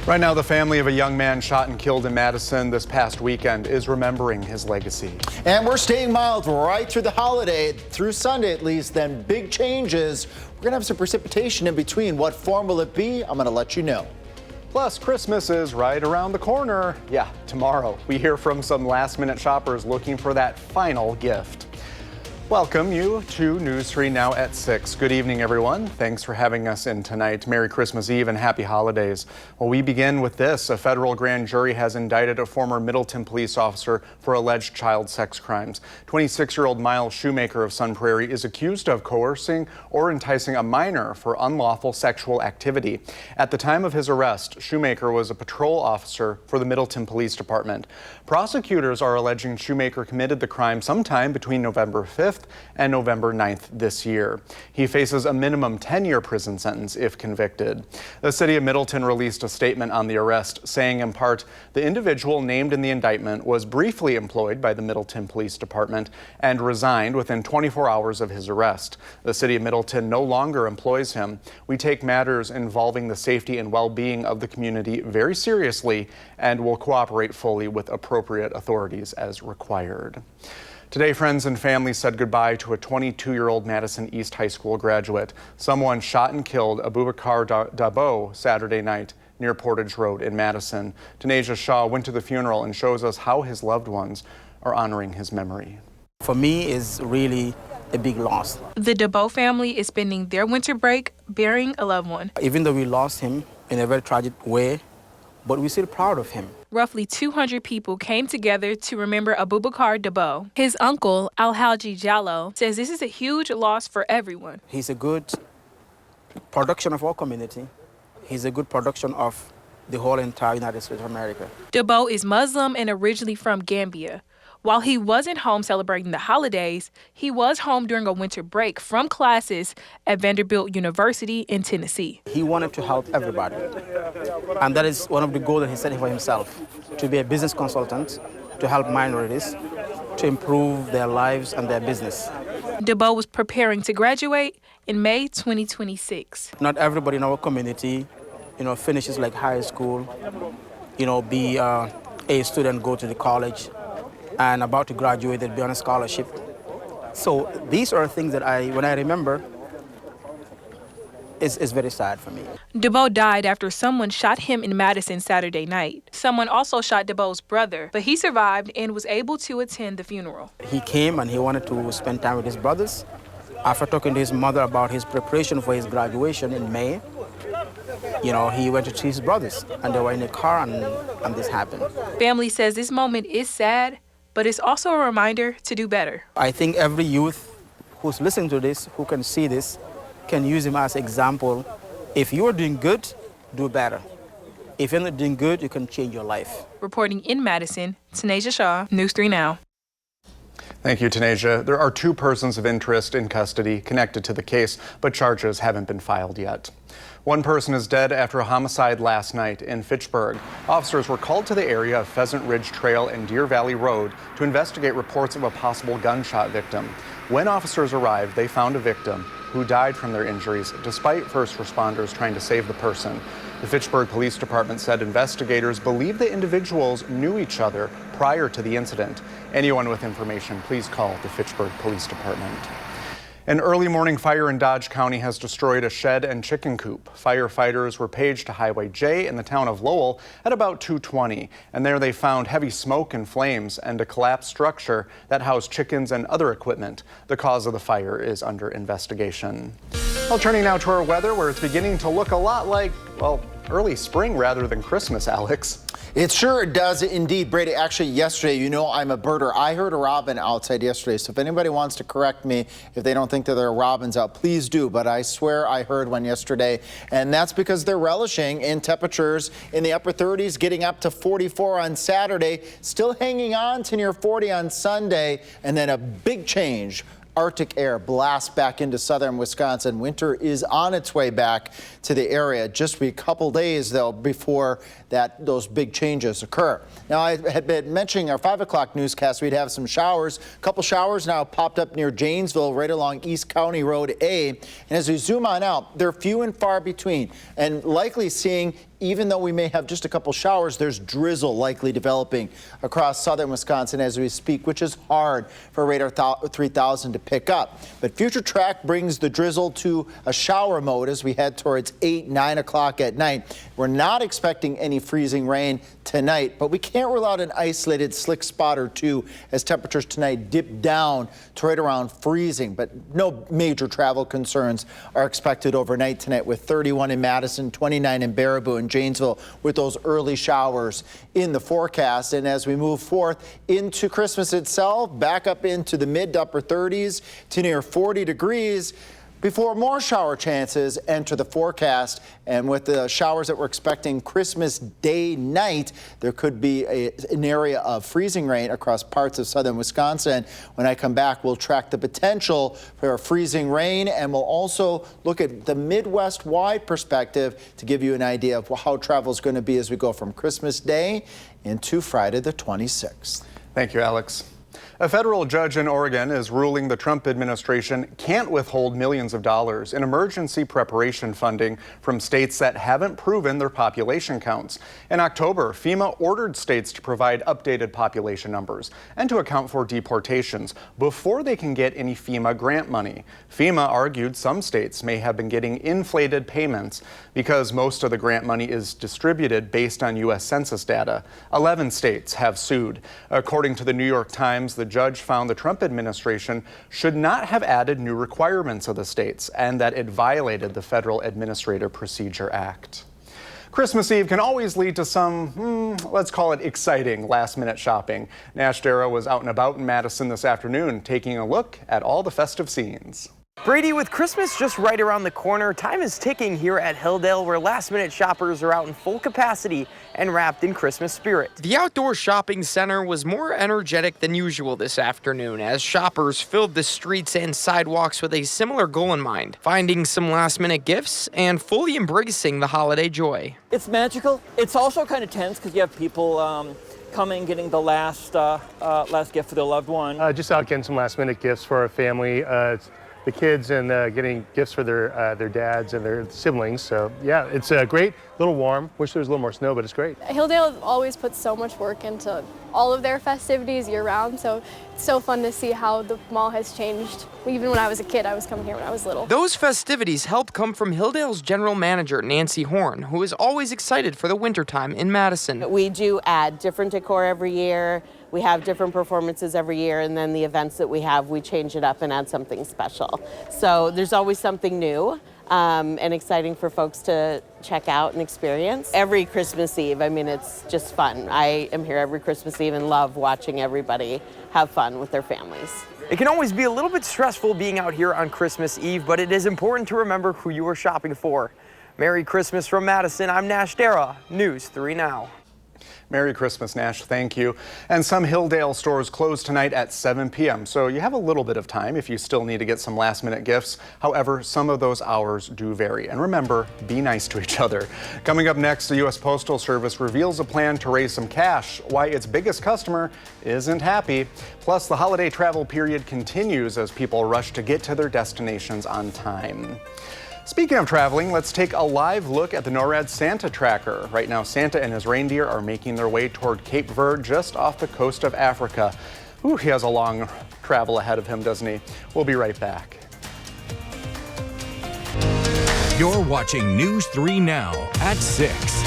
Right now, the family of a young man shot and killed in Madison this past weekend is remembering his legacy. And we're staying mild right through the holiday, through Sunday at least, then big changes. We're going to have some precipitation in between. What form will it be? I'm going to let you know. Plus, Christmas is right around the corner. Yeah, tomorrow. We hear from some last-minute shoppers looking for that final gift. Welcome you to News 3 Now at 6. Good evening, everyone. Thanks for having us in tonight. Merry Christmas Eve and happy holidays. Well, we begin with this. A federal grand jury has indicted a former Middleton police officer for alleged child sex crimes. 26-year-old Miles Shoemaker of Sun Prairie is accused of coercing or enticing a minor for unlawful sexual activity. At the time of his arrest, Shoemaker was a patrol officer for the Middleton Police Department. Prosecutors are alleging Shoemaker committed the crime sometime between November 5th and November 9th this year. He faces a minimum 10-year prison sentence if convicted. The city of Middleton released a statement on the arrest, saying in part, the individual named in the indictment was briefly employed by the Middleton Police Department and resigned within 24 hours of his arrest. The city of Middleton no longer employs him. We take matters involving the safety and well-being of the community very seriously and will cooperate fully with appropriate authorities as required. Today, friends and family said goodbye to a 22-year-old Madison East High School graduate. Someone shot and killed Abubakar Dabo Saturday night near Portage Road in Madison. Tanisha Shaw went to the funeral and shows us how his loved ones are honoring his memory. For me, it's really a big loss. The Dabo family is spending their winter break burying a loved one. Even though we lost him in a very tragic way, but we're still proud of him. Roughly 200 people came together to remember Abubakar Dabo. His uncle, Alhaji Jallo, says this is a huge loss for everyone. He's a good production of our community. He's a good production of the whole entire United States of America. Dabo is Muslim and originally from Gambia. While he wasn't home celebrating the holidays, he was home during a winter break from classes at Vanderbilt University in Tennessee. He wanted to help everybody. And that is one of the goals that he set for himself, to be a business consultant, to help minorities, to improve their lives and their business. Dabo was preparing to graduate in May 2026. Not everybody in our community, finishes like high school, be a student, go to the college, and about to graduate, they'll be on a scholarship. So these are things that when I remember, it's very sad for me. Dabo died after someone shot him in Madison Saturday night. Someone also shot Dabo's brother, but he survived and was able to attend the funeral. He came and he wanted to spend time with his brothers. After talking to his mother about his preparation for his graduation in May, he went to see his brothers, and they were in a car, and this happened. Family says this moment is sad, but it's also a reminder to do better. I think every youth who's listening to this, who can see this, can use him as example. If you're doing good, do better. If you're not doing good, you can change your life. Reporting in Madison, Tanisha Shaw, News 3 Now. Thank you, Tanisha. There are 2 persons of interest in custody connected to the case, but charges haven't been filed yet. One person is dead after a homicide last night in Fitchburg. Officers were called to the area of Pheasant Ridge Trail and Deer Valley Road to investigate reports of a possible gunshot victim. When officers arrived, they found a victim who died from their injuries despite first responders trying to save the person. The Fitchburg Police Department said investigators believe the individuals knew each other prior to the incident. Anyone with information, please call the Fitchburg Police Department. An early morning fire in Dodge County has destroyed a shed and chicken coop. Firefighters were paged to Highway J in the town of Lowell at about 2:20, and there they found heavy smoke and flames and a collapsed structure that housed chickens and other equipment. The cause of the fire is under investigation. Well, turning now to our weather, where it's beginning to look a lot like, early spring rather than Christmas, Alex. It sure does indeed, Brady. Actually, yesterday, I'm a birder. I heard a robin outside yesterday. So if anybody wants to correct me, if they don't think that there are robins out, please do. But I swear I heard one yesterday. And that's because they're relishing in temperatures in the upper 30s, getting up to 44 on Saturday, still hanging on to near 40 on Sunday. And then a big change. Arctic air blasts back into southern Wisconsin. Winter is on its way back to the area. Just be a couple days, though, before those big changes occur. Now, I had been mentioning our 5 o'clock newscast, we'd have some showers. A couple showers now popped up near Janesville, right along East County Road A. And as we zoom on out, they're few and far between, and likely seeing even though we may have just a couple showers, there's drizzle likely developing across southern Wisconsin as we speak, which is hard for Radar 3000 to pick up. But future track brings the drizzle to a shower mode as we head towards 8, 9 o'clock at night. We're not expecting any freezing rain tonight, but we can't rule out an isolated slick spot or two as temperatures tonight dip down to right around freezing. But no major travel concerns are expected overnight tonight, with 31 in Madison, 29 in Baraboo and Janesville, with those early showers in the forecast. And as we move forth into Christmas itself, back up into the mid to upper 30s to near 40 degrees before more shower chances enter the forecast. And with the showers that we're expecting Christmas Day night, there could be an area of freezing rain across parts of southern Wisconsin. When I come back, we'll track the potential for freezing rain, and we'll also look at the Midwest-wide perspective to give you an idea of how travel is going to be as we go from Christmas Day into Friday the 26th. Thank you, Alex. A federal judge in Oregon is ruling the Trump administration can't withhold millions of dollars in emergency preparation funding from states that haven't proven their population counts. In October, FEMA ordered states to provide updated population numbers and to account for deportations before they can get any FEMA grant money. FEMA argued some states may have been getting inflated payments because most of the grant money is distributed based on U.S. Census data. 11 states have sued. According to the New York Times, the judge found the Trump administration should not have added new requirements of the states and that it violated the Federal Administrative Procedure Act. Christmas Eve can always lead to some, let's call it exciting last-minute shopping. Nash Darrow was out and about in Madison this afternoon, taking a look at all the festive scenes. Brady, with Christmas just right around the corner, time is ticking here at Hilldale, where last-minute shoppers are out in full capacity and wrapped in Christmas spirit. The outdoor shopping center was more energetic than usual this afternoon as shoppers filled the streets and sidewalks with a similar goal in mind, finding some last-minute gifts and fully embracing the holiday joy. It's magical. It's also kind of tense because you have people coming, getting the last gift for their loved one. Just out getting some last-minute gifts for our family. The kids and getting gifts for their dads and their siblings. So yeah, it's great, a little warm. Wish there was a little more snow, but it's great. Hilldale always puts so much work into all of their festivities year round, so it's so fun to see how the mall has changed. Even when I was a kid, I was coming here when I was little. Those festivities helped come from Hilldale's general manager, Nancy Horn, who is always excited for the wintertime in Madison. We do add different decor every year. We have different performances every year, and then the events that we have, we change it up and add something special. So there's always something new and exciting for folks to check out and experience. Every Christmas Eve, I mean, it's just fun. I am here every Christmas Eve and love watching everybody have fun with their families. It can always be a little bit stressful being out here on Christmas Eve, but it is important to remember who you are shopping for. Merry Christmas from Madison. I'm Nash Darrow, News 3 Now. Merry Christmas, Nash. Thank you. And some Hilldale stores close tonight at 7 p.m., so you have a little bit of time if you still need to get some last-minute gifts. However, some of those hours do vary. And remember, be nice to each other. Coming up next, the U.S. Postal Service reveals a plan to raise some cash, why its biggest customer isn't happy. Plus, the holiday travel period continues as people rush to get to their destinations on time. Speaking of traveling, let's take a live look at the NORAD Santa tracker. Right now, Santa and his reindeer are making their way toward Cape Verde, just off the coast of Africa. Ooh, he has a long travel ahead of him, doesn't he? We'll be right back. You're watching News 3 Now at 6.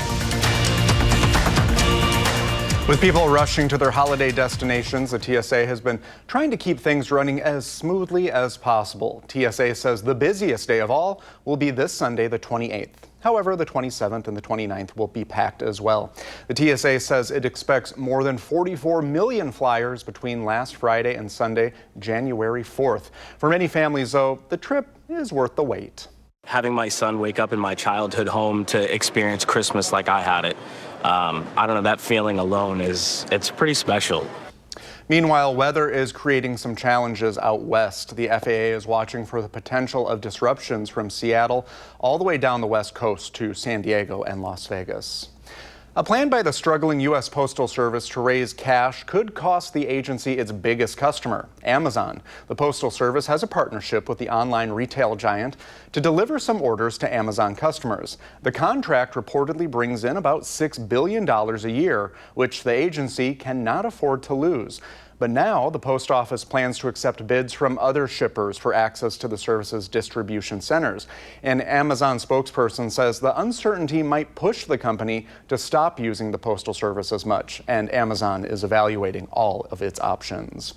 With people rushing to their holiday destinations, the TSA has been trying to keep things running as smoothly as possible. TSA says the busiest day of all will be this Sunday, the 28th. However, the 27th and the 29th will be packed as well. The TSA says it expects more than 44 million flyers between last Friday and Sunday, January 4th. For many families, though, the trip is worth the wait. Having my son wake up in my childhood home to experience Christmas like I had it, I don't know, that feeling alone it's pretty special. Meanwhile, weather is creating some challenges out west. The FAA is watching for the potential of disruptions from Seattle all the way down the west coast to San Diego and Las Vegas. A plan by the struggling U.S. Postal Service to raise cash could cost the agency its biggest customer, Amazon. The Postal Service has a partnership with the online retail giant to deliver some orders to Amazon customers. The contract reportedly brings in about $6 billion a year, which the agency cannot afford to lose. But now the post office plans to accept bids from other shippers for access to the service's distribution centers. An Amazon spokesperson says the uncertainty might push the company to stop using the Postal Service as much, and Amazon is evaluating all of its options.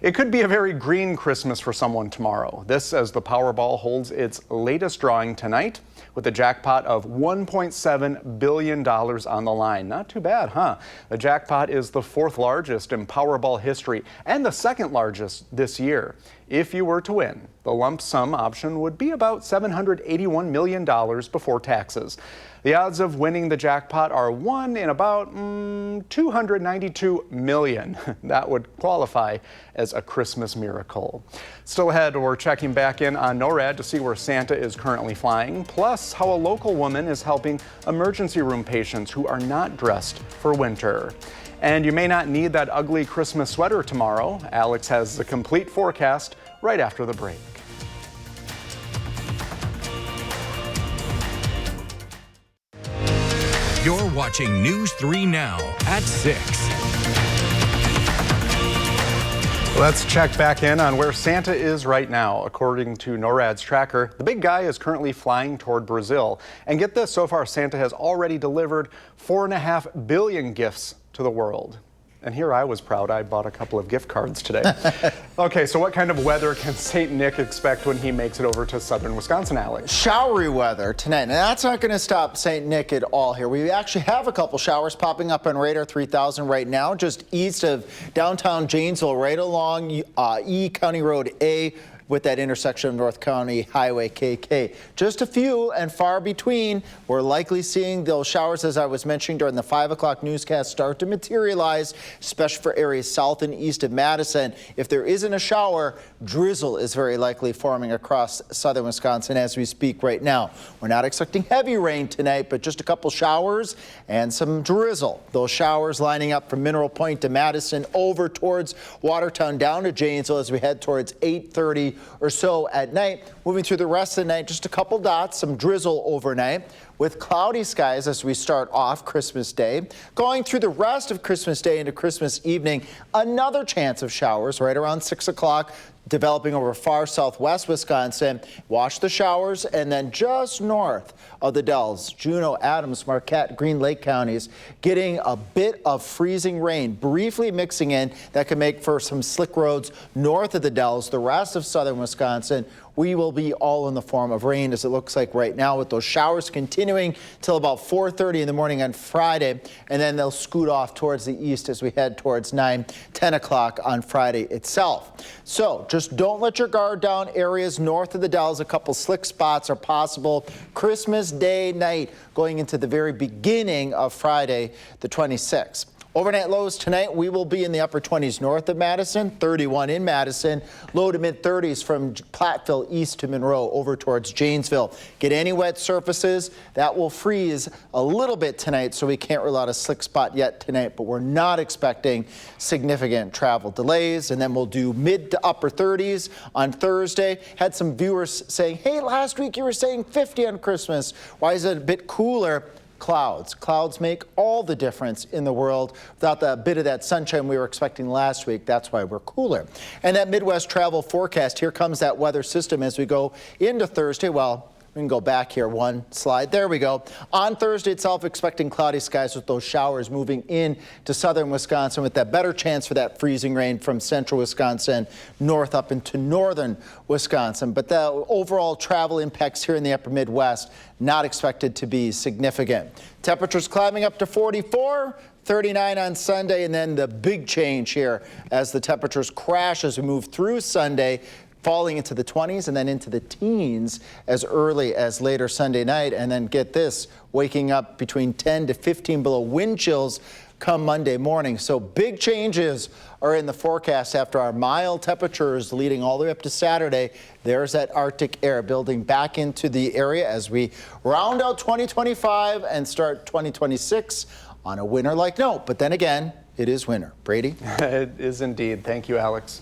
It could be a very green Christmas for someone tomorrow. This as the Powerball holds its latest drawing tonight with a jackpot of $1.7 billion on the line. Not too bad, huh? The jackpot is the fourth largest in Powerball history and the second largest this year. If you were to win, the lump sum option would be about $781 million before taxes. The odds of winning the jackpot are 1 in about 292 million. That would qualify as a Christmas miracle. Still ahead, we're checking back in on NORAD to see where Santa is currently flying, plus how a local woman is helping emergency room patients who are not dressed for winter. And you may not need that ugly Christmas sweater tomorrow. Alex has the complete forecast right after the break. You're watching News 3 Now at 6. Let's check back in on where Santa is right now. According to NORAD's tracker, the big guy is currently flying toward Brazil. And get this, so far Santa has already delivered 4.5 billion gifts to the world. And here I was proud I bought a couple of gift cards today. Okay, so what kind of weather can St. Nick expect when he makes it over to southern Wisconsin, Alex? Showery weather tonight. And that's not going to stop St. Nick at all here. We actually have a couple showers popping up on radar 3000 right now, just east of downtown Janesville, right along E County Road A, with that intersection of North County Highway KK. Just a few and far between. We're likely seeing those showers, as I was mentioning during the 5 o'clock newscast, start to materialize, especially for areas south and east of Madison. If there isn't a shower, drizzle is very likely forming across southern Wisconsin as we speak right now. We're not expecting heavy rain tonight, but just a couple showers and some drizzle. Those showers lining up from Mineral Point to Madison over towards Watertown down to Janesville as we head towards 8:30 or so at night. Moving through the rest of the night, just a couple dots, some drizzle overnight with cloudy skies as we start off Christmas Day. Going through the rest of Christmas Day into Christmas evening, another chance of showers right around 6 o'clock. Developing over far southwest Wisconsin. Watch the showers, and then just north of the Dells, Juneau, Adams, Marquette, Green Lake counties, getting a bit of freezing rain, briefly mixing in. That can make for some slick roads north of the Dells. The rest of southern Wisconsin, we will be all in the form of rain, as it looks like right now, with those showers continuing till about 4:30 in the morning on Friday, and then they'll scoot off towards the east as we head towards 9, 10 o'clock on Friday itself. So just don't let your guard down. Areas north of the Dells, a couple slick spots are possible. Christmas Day night going into the very beginning of Friday, the 26th. Overnight lows tonight, we will be in the upper 20s north of Madison, 31 in Madison, low to mid 30s from Platteville east to Monroe over towards Janesville. Get any wet surfaces, that will freeze a little bit tonight, so we can't rule out a slick spot yet tonight, but we're not expecting significant travel delays. And then we'll do mid to upper 30s on Thursday. Had some viewers saying, hey, last week you were saying 50 on Christmas. Why is it a bit cooler? Clouds make all the difference in the world. Without the bit of that sunshine we were expecting last week, that's why we're cooler. And that Midwest travel forecast, here comes that weather system as we go into Thursday. Well, we can go back here one slide. There we go. On Thursday itself, expecting cloudy skies with those showers moving in to southern Wisconsin with that better chance for that freezing rain from central Wisconsin north up into northern Wisconsin. But the overall travel impacts here in the upper Midwest not expected to be significant. Temperatures climbing up to 44. 39 on Sunday, and then the big change here as the temperatures crash as we move through Sunday, falling into the 20s and then into the teens as early as later Sunday night. And then get this, waking up between 10 to 15 below, wind chills come Monday morning. So big changes are in the forecast after our mild temperatures leading all the way up to Saturday. There's that Arctic air building back into the area as we round out 2025 and start 2026 on a winner-like note. But then again, it is winter. Brady? It is indeed. Thank you, Alex.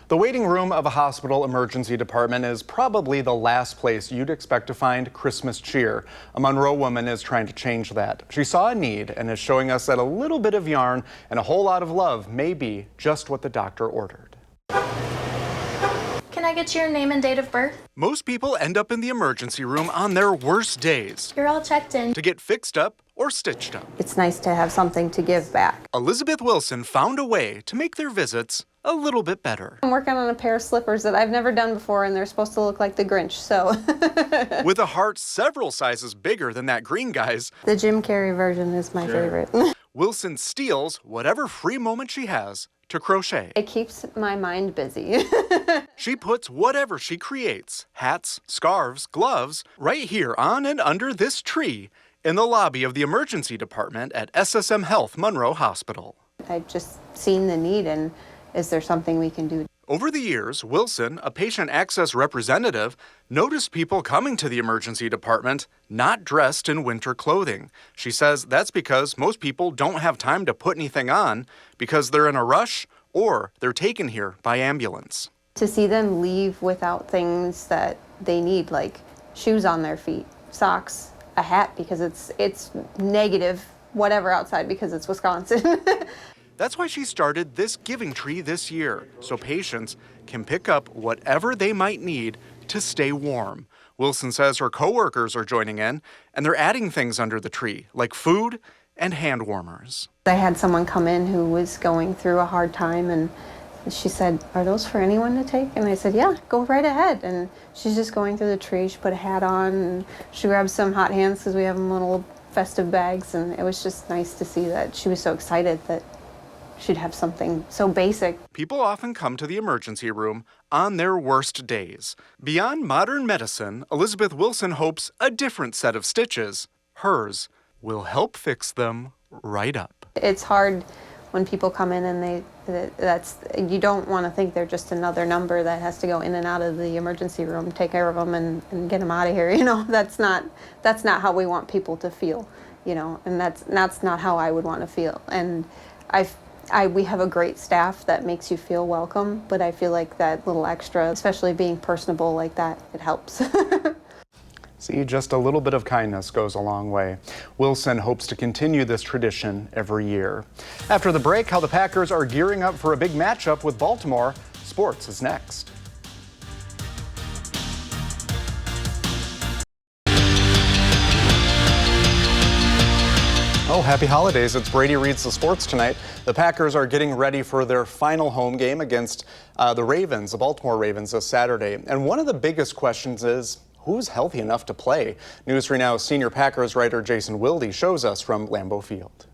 The waiting room of a hospital emergency department is probably the last place you'd expect to find Christmas cheer. A Monroe woman is trying to change that. She saw a need and is showing us that a little bit of yarn and a whole lot of love may be just what the doctor ordered. Can I get your name and date of birth? Most people end up in the emergency room on their worst days. You're all checked in. To get fixed up or stitched up. It's nice to have something to give back. Elizabeth Wilson found a way to make their visits a little bit better. I'm working on a pair of slippers that I've never done before, and they're supposed to look like the Grinch, so. With a heart several sizes bigger than that green guy's. The Jim Carrey version is my favorite. Wilson steals whatever free moment she has to crochet. It keeps my mind busy. She puts whatever she creates, hats, scarves, gloves, right here on and under this tree in the lobby of the emergency department at SSM Health Monroe Hospital. I've just seen the need, and is there something we can do? Over the years, Wilson, a patient access representative, noticed people coming to the emergency department not dressed in winter clothing. She says that's because most people don't have time to put anything on because they're in a rush or they're taken here by ambulance. To see them leave without things that they need, like shoes on their feet, socks, a hat because it's negative, whatever outside because it's Wisconsin. That's why she started this giving tree this year, so patients can pick up whatever they might need to stay warm. Wilson says her coworkers are joining in, and they're adding things under the tree, like food and hand warmers. I had someone come in who was going through a hard time, and she said, "Are those for anyone to take?" And I said, "Yeah, go right ahead." And she's just going through the tree. She put a hat on, and she grabbed some hot hands because we have them in little festive bags, and it was just nice to see that she was so excited that she'd have something so basic. People often come to the emergency room on their worst days. Beyond modern medicine, Elizabeth Wilson hopes a different set of stitches, hers, will help fix them right up. It's hard when people come in and you don't want to think they're just another number that has to go in and out of the emergency room, take care of them and get them out of here. You know, that's not how we want people to feel, you know, and that's not how I would want to feel. And we have a great staff that makes you feel welcome, but I feel like that little extra, especially being personable like that, it helps. See, just a little bit of kindness goes a long way. Wilson hopes to continue this tradition every year. After the break, how the Packers are gearing up for a big matchup with Baltimore. Sports is next. Oh, happy holidays. It's Brady Reads the Sports tonight. The Packers are getting ready for their final home game against the Ravens, the Baltimore Ravens, this Saturday. And one of the biggest questions is, who's healthy enough to play? News3 Now senior Packers writer Jason Wilde shows us from Lambeau Field.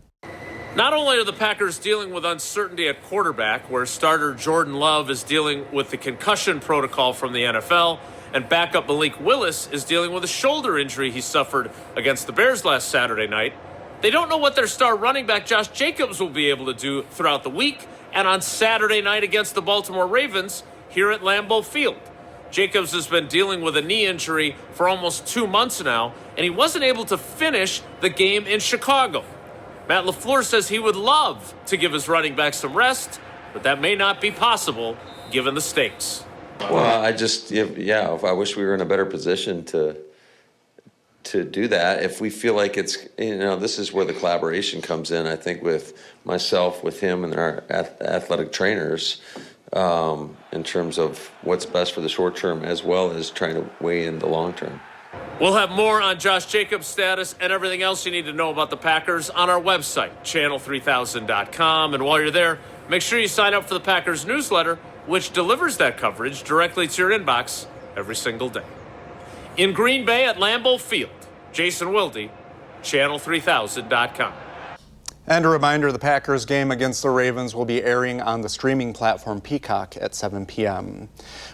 Not only are the Packers dealing with uncertainty at quarterback, where starter Jordan Love is dealing with the concussion protocol from the NFL, and backup Malik Willis is dealing with a shoulder injury he suffered against the Bears last Saturday night. They don't know what their star running back Josh Jacobs will be able to do throughout the week and on Saturday night against the Baltimore Ravens here at Lambeau Field. Jacobs has been dealing with a knee injury for almost 2 months now, and he wasn't able to finish the game in Chicago. Matt LaFleur says he would love to give his running back some rest, but that may not be possible given the stakes. Well, I wish we were in a better position to do that. If we feel like it's, this is where the collaboration comes in, I think, with myself, with him, and our athletic trainers, in terms of what's best for the short term as well as trying to weigh in the long term. We'll have more on Josh Jacobs' status and everything else you need to know about the Packers on our website, channel3000.com. And while you're there, make sure you sign up for the Packers newsletter, which delivers that coverage directly to your inbox every single day. In Green Bay at Lambeau Field, Jason Wilde, channel3000.com. And a reminder, the Packers game against the Ravens will be airing on the streaming platform Peacock at 7 p.m.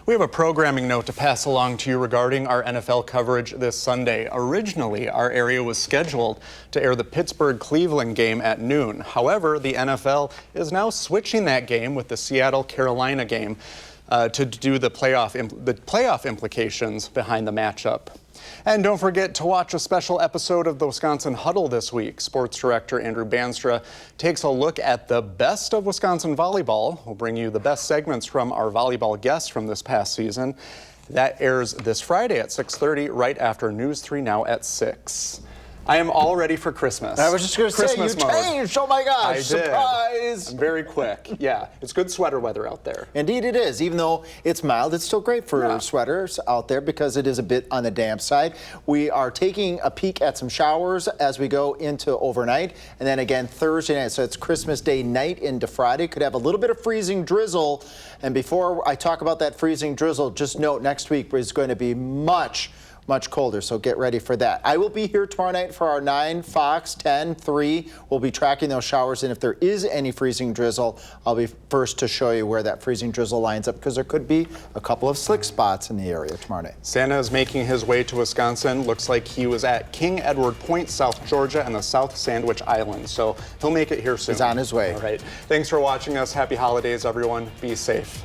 We have a programming note to pass along to you regarding our NFL coverage this Sunday. Originally, our area was scheduled to air the Pittsburgh-Cleveland game at noon. However, the NFL is now switching that game with the Seattle-Carolina game to do the playoff implications behind the matchup. And don't forget to watch a special episode of the Wisconsin Huddle this week. Sports director Andrew Banstra takes a look at the best of Wisconsin volleyball. We'll bring you the best segments from our volleyball guests from this past season. That airs this Friday at 6:30, right after News 3 Now at 6. I am all ready for Christmas. I was just going to say, you changed. Oh my gosh, I did. Surprise. I'm very quick. Yeah, it's good sweater weather out there. Indeed it is. Even though it's mild, it's still great for sweaters out there because it is a bit on the damp side. We are taking a peek at some showers as we go into overnight. And then again, Thursday night. So it's Christmas Day night into Friday. Could have a little bit of freezing drizzle. And before I talk about that freezing drizzle, just note next week is going to be much colder, so get ready for that. I will be here tomorrow night for our 9, Fox, 10, 3. We'll be tracking those showers, and if there is any freezing drizzle, I'll be first to show you where that freezing drizzle lines up because there could be a couple of slick spots in the area tomorrow night. Santa is making his way to Wisconsin. Looks like he was at King Edward Point, South Georgia, and the South Sandwich Islands, so he'll make it here soon. He's on his way. All right. Thanks for watching us. Happy holidays, everyone. Be safe.